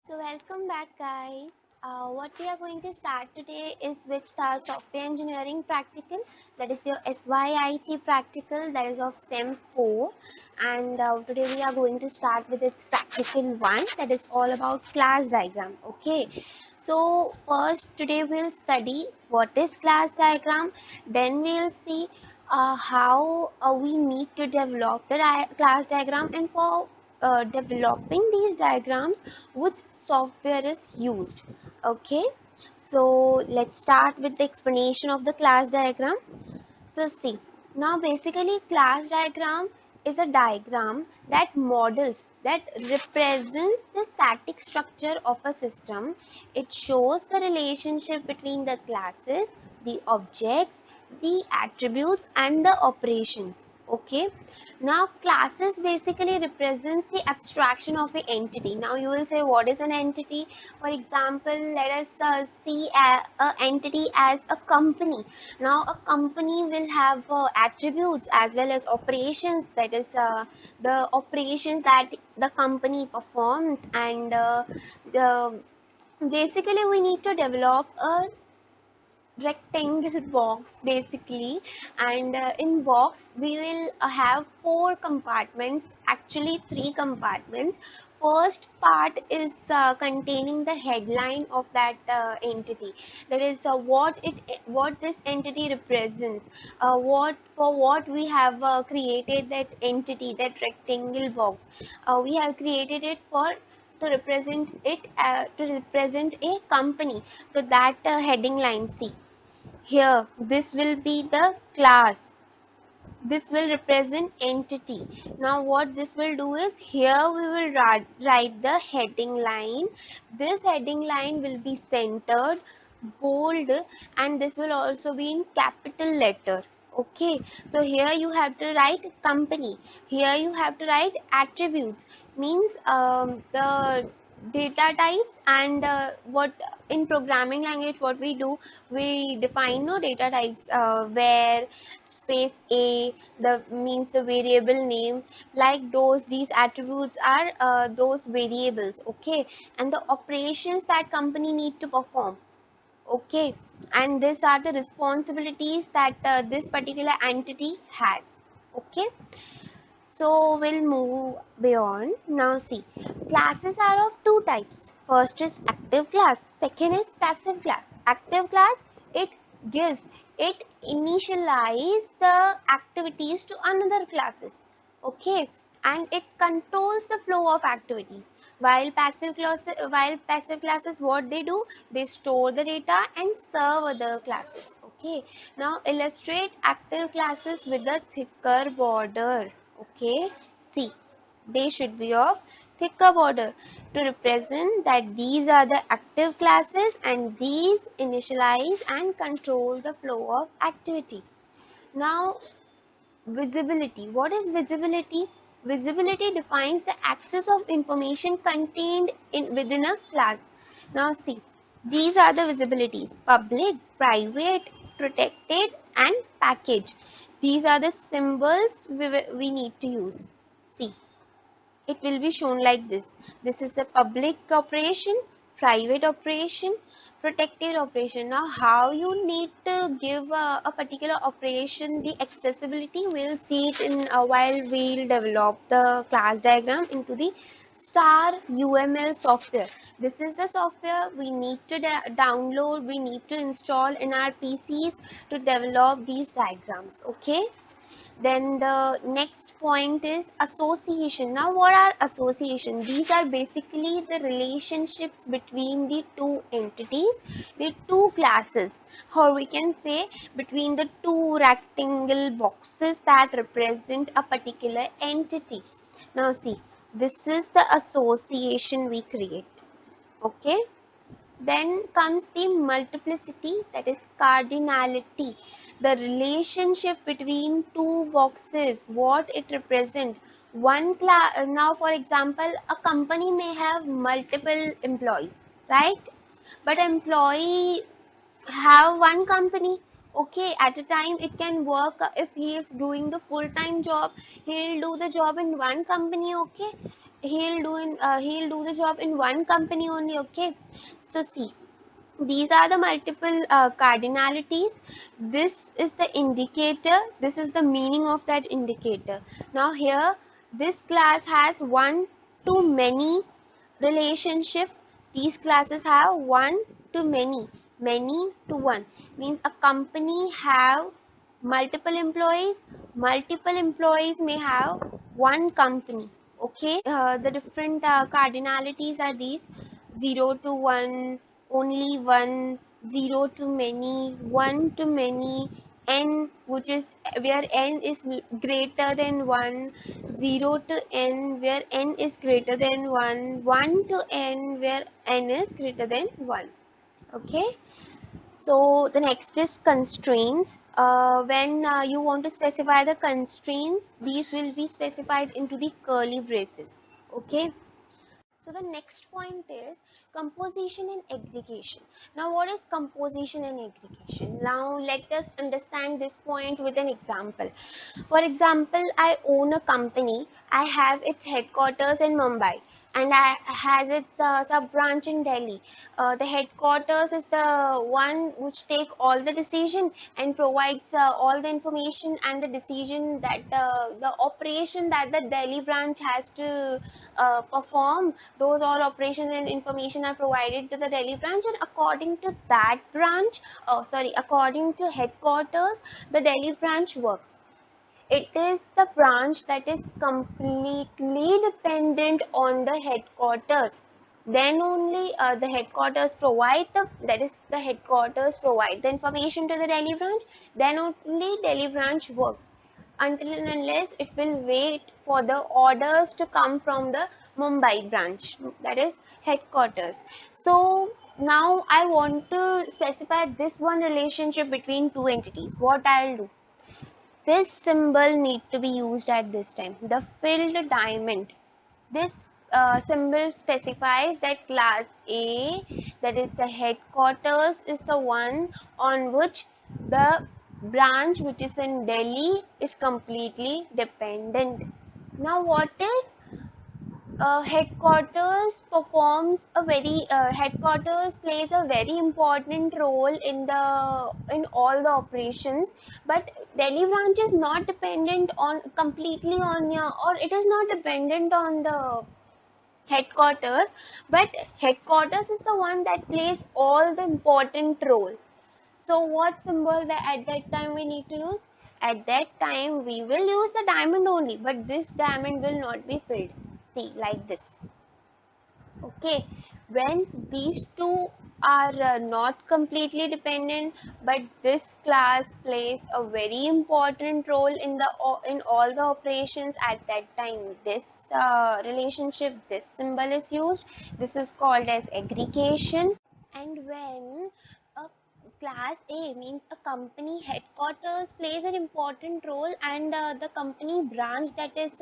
So welcome back guys. What we are going to start today is with software engineering practical, that is your SYIT practical, that is of SEM 4, and today we are going to start with its practical 1, that is all about class diagram. Okay, so first today we'll study what is class diagram, then we'll see how we need to develop the class diagram, and for developing these diagrams which software is used. Okay, so let's start with the explanation of the class diagram. So see, now basically class diagram is a diagram that models, that represents the static structure of a system. It shows the relationship between the classes, the objects, the attributes and the operations. Okay, now classes basically represents the abstraction of an entity. Now you will say, what is an entity? For example, let us see a entity as a company. Now a company will have attributes as well as operations, that is the operations that the company performs, and the basically we need to develop a rectangle box basically, and in box we will have four compartments, actually three compartments. First part is containing the headline of that entity, that is what this entity represents, what we have created that entity, that rectangle box. We have created it for to represent a company. So that heading line, see here, this will be the class, this will represent entity. Now what this will do is, here we will write the heading line. This heading line will be centered, bold, and this will also be in capital letter. Okay, so here you have to write company, here you have to write attributes, means the data types, and what in programming language what we do, we define no data types, where space a, the means the variable name, like those, these attributes are those variables. Okay, and the operations that company need to perform. Okay, and these are the responsibilities that this particular entity has. Okay, so we'll move beyond. Now see, classes are of two types. First is active class, second is passive class. Active class, it gives, it initialize the activities to another classes. Okay, and it controls the flow of activities. While passive classes, what they do, they store the data and serve other classes. Okay, now illustrate active classes with a thicker border. Okay, see, they should be of thicker border to represent that these are the active classes and these initialize and control the flow of activity. Now visibility, what is visibility? Visibility defines the access of information contained in within a class. Now see, these are the visibilities: public, private, protected and package. These are the symbols we need to use. See, it will be shown like this. This is a public operation, private operation, protected operation. Now how you need to give a particular operation the accessibility, we'll see it in a while we'll develop the class diagram into the star UML software. This is the software we need to download, we need to install in our PCs to develop these diagrams. Okay, then the next point is association. Now what are association? These are basically the relationships between the two entities, the two classes, or we can say between the two rectangle boxes that represent a particular entity. Now see, this is the association we create. Okay, then comes the multiplicity, that is cardinality, the relationship between two boxes, what it represents. One class, now for example, a company may have multiple employees, right? But employee have one company. Okay, at a time it can work, if he is doing the full-time job, he'll do the job in one company. Okay, he'll do the job in one company only. Okay, so see, these are the multiple cardinalities. This is the indicator, this is the meaning of that indicator. Now here, this class has one to many relationship. These classes have one to many, many to one, means a company have multiple employees may have one company. Okay, the different cardinalities are these: 0 to 1, only one; 0 to many, 1 to many; n, which is where n is greater than 1; 0 to n, where n is greater than 1; 1 to n, where n is greater than 1. Okay, so the next is constraints. When you want to specify the constraints, these will be specified into the curly braces. Okay, so the next point is composition and aggregation. Now what is composition and aggregation? Now let us understand this point with an example. For example, I own a company. I have its headquarters in Mumbai and I has its sub branch in Delhi. The headquarters is the one which take all the decision and provides all the information and the decision that the operation that the Delhi branch has to perform. Those all operation and information are provided to the Delhi branch, and according to that branch, according to headquarters, the Delhi branch works. It is the branch that is completely dependent on the headquarters. Then only the headquarters provide the headquarters provide the information to the Delhi branch. Then only Delhi branch works. Until and unless it will wait for the orders to come from the Mumbai branch, that is headquarters. So now I want to specify this one relationship between two entities. What I'll do, this symbol need to be used at this time, the filled diamond. This symbol specifies that class A, that is the headquarters, is the one on which the branch which is in Delhi is completely dependent. Now what if headquarters plays a very important role in all the operations, but Delhi branch is not dependent on completely on your, or it is not dependent on the headquarters, but headquarters is the one that plays all the important role. So what symbol that at that time we need to use? At that time we will use the diamond only, but this diamond will not be filled. See, like this. Okay, when these two are not completely dependent, but this class plays a very important role in all the operations at that time, this relationship, this symbol is used. This is called as aggregation. And when a class A, means a company headquarters plays an important role, and the company branch that is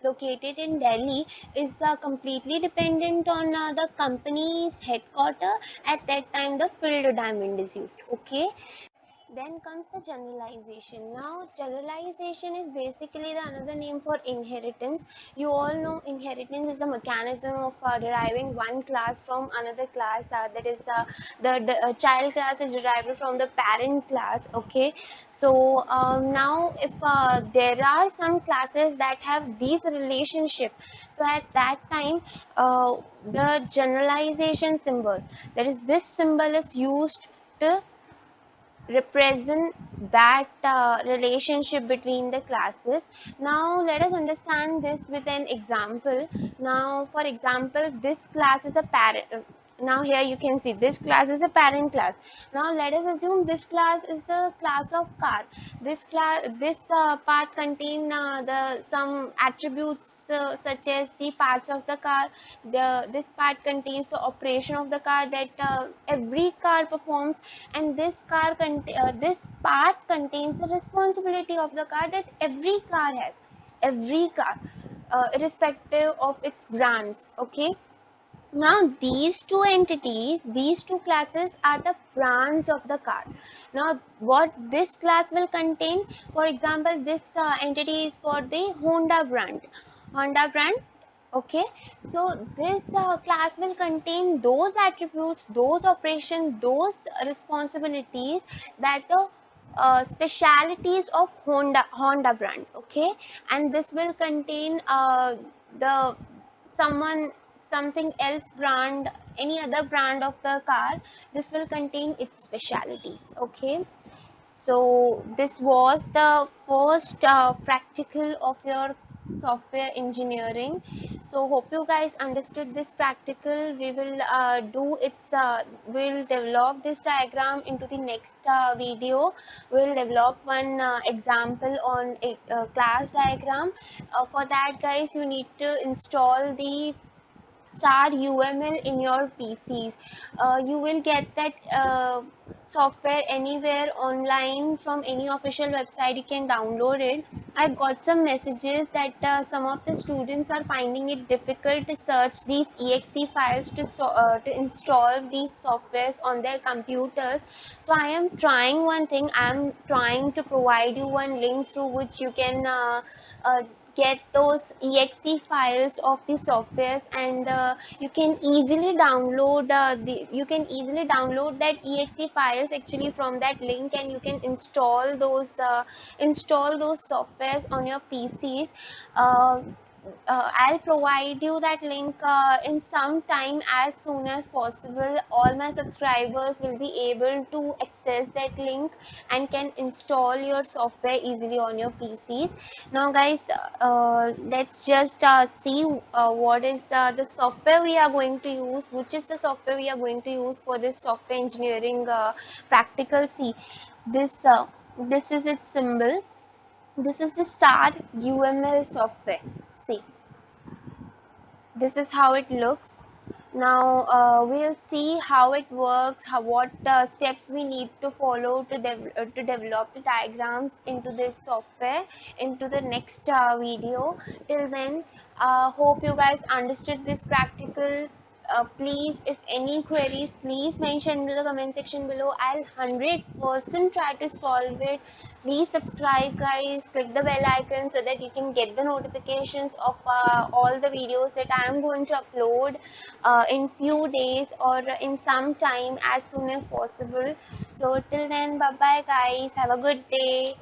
located in Delhi is completely dependent on the company's headquarter, at that time the filled diamond is used. Okay, then comes the generalization. Now, generalization is basically the another name for inheritance. You all know inheritance is a mechanism of deriving one class from another class. That is, the child class is derived from the parent class. Okay, so now if there are some classes that have these relationship, so at that time, the generalization symbol, that is, this symbol is used to represent that relationship between the classes. Now let us understand this with an example. Now for example, this class is a parent. Now here you can see this class is a parent class. Now let us assume this class is the class of car. This part contain the some attributes such as the parts of the car. This part contains the operation of the car that every car performs, and this part contains the responsibility of the car that every car has, every car, irrespective of its brands. Okay, now these two entities, these two classes are the brands of the car. Now what this class will contain, for example, this entity is for the Honda brand. Okay, so this class will contain those attributes, those operations, those responsibilities that the specialities of Honda brand. Okay, and this will contain the someone something else brand, any other brand of the car. This will contain its specialities. Okay, so this was the first practical of your software engineering. So hope you guys understood this practical. We will we'll develop this diagram into the next video. We'll develop one example on a class diagram. For that, guys, you need to install the Star UML in your PCs. You will get that software anywhere online from any official website. You can download it. I got some messages that some of the students are finding it difficult to search these exe files to install these softwares on their computers. So I am trying one thing. I am trying to provide you one link through which you can get those exe files of the softwares, and you can easily download that exe files actually from that link, and you can install those softwares on your PCs. uh, I'll provide you that link in some time, as soon as possible. All my subscribers will be able to access that link and can install your software easily on your PCs. Now, guys, let's just see what is the software we are going to use, which is the software we are going to use for this software engineering practical. See, this this is its symbol. This is the Star UML software. See, this is how it looks. Now we'll see how it works, what steps we need to follow to develop the diagrams into this software into the next video. Till then, hope you guys understood this practical. Please, if any queries, please mention in the comment section below. I'll 100% try to solve it. Please subscribe, guys. Click the bell icon so that you can get the notifications of all the videos that I am going to upload in few days or in some time, as soon as possible. So till then, bye bye, guys. Have a good day.